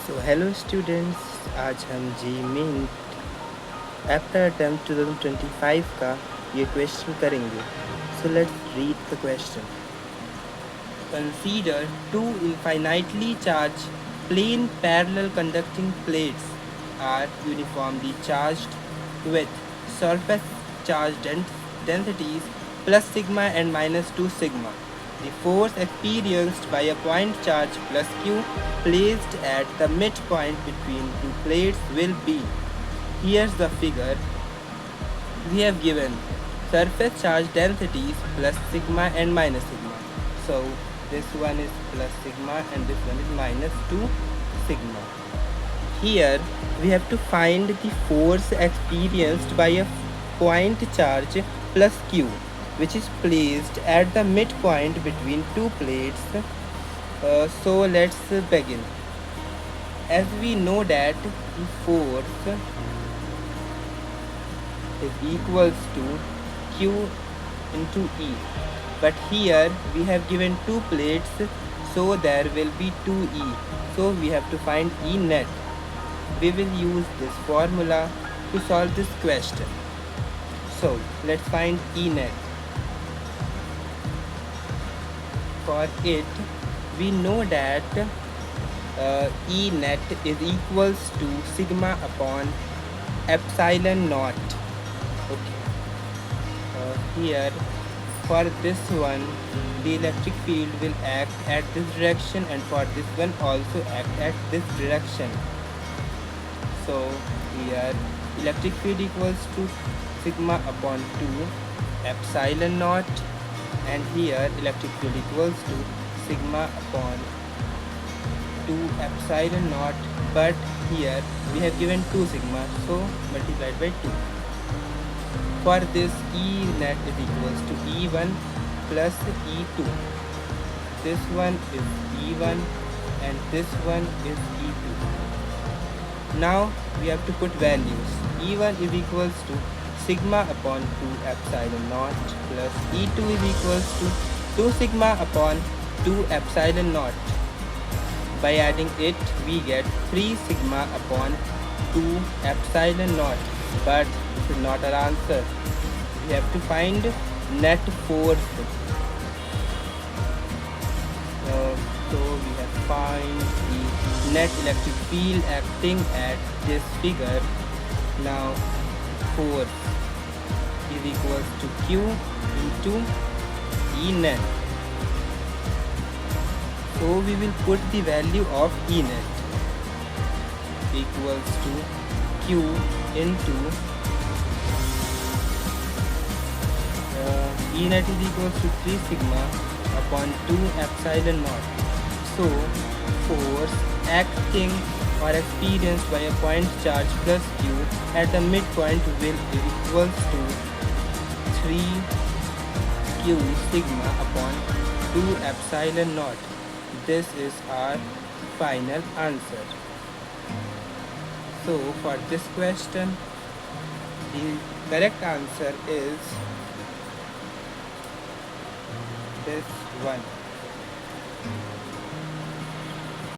So hello students, आज हम जी main after attempt 2025 का ये क्वेश्चन करेंगे. So let's read the question. Consider two infinitely charged plane parallel conducting plates are uniformly charged with surface charge densities plus sigma and minus 2 sigma. The force experienced by a point charge plus q placed at the midpoint between two plates will be. Here's the figure we have given: surface charge densities plus sigma and minus sigma. So this one is plus sigma and this one is minus 2 sigma. Here we have to find the force experienced by a point charge plus q, which is placed at the midpoint between two plates. So let's begin. As we know that the force is equals to q into e, but here we have given two plates, so there will be 2e, so we have to find E net. We will use this formula to solve this question. So let's find E net. For it we know that E net is equals to sigma upon epsilon naught. Okay. Here for this one the electric field will act at this direction, and for this one also act at this direction. So here electric field equals to sigma upon 2 epsilon naught, and here electric field equals to sigma upon 2 epsilon naught, but here we have given 2 sigma, so multiplied by 2. For this E net is equals to E1 plus E2. This one is E1 and this one is E2. Now we have to put values. E1 is equals to sigma upon 2 epsilon naught plus E2 is equals to 2 sigma upon 2 epsilon naught. By adding it we get 3 sigma upon 2 epsilon naught, but this is not our answer. We have to find net force. So we have to find the net electric field acting at this figure. Now force is equals to Q into E net. So we will put the value of E net equals to Q into E net is equals to 3 sigma upon 2 epsilon naught. So force acting or experienced by a point charge plus q at the midpoint will be equals to 3q sigma upon 2 epsilon naught. This is our final answer. So for this question the correct answer is this one.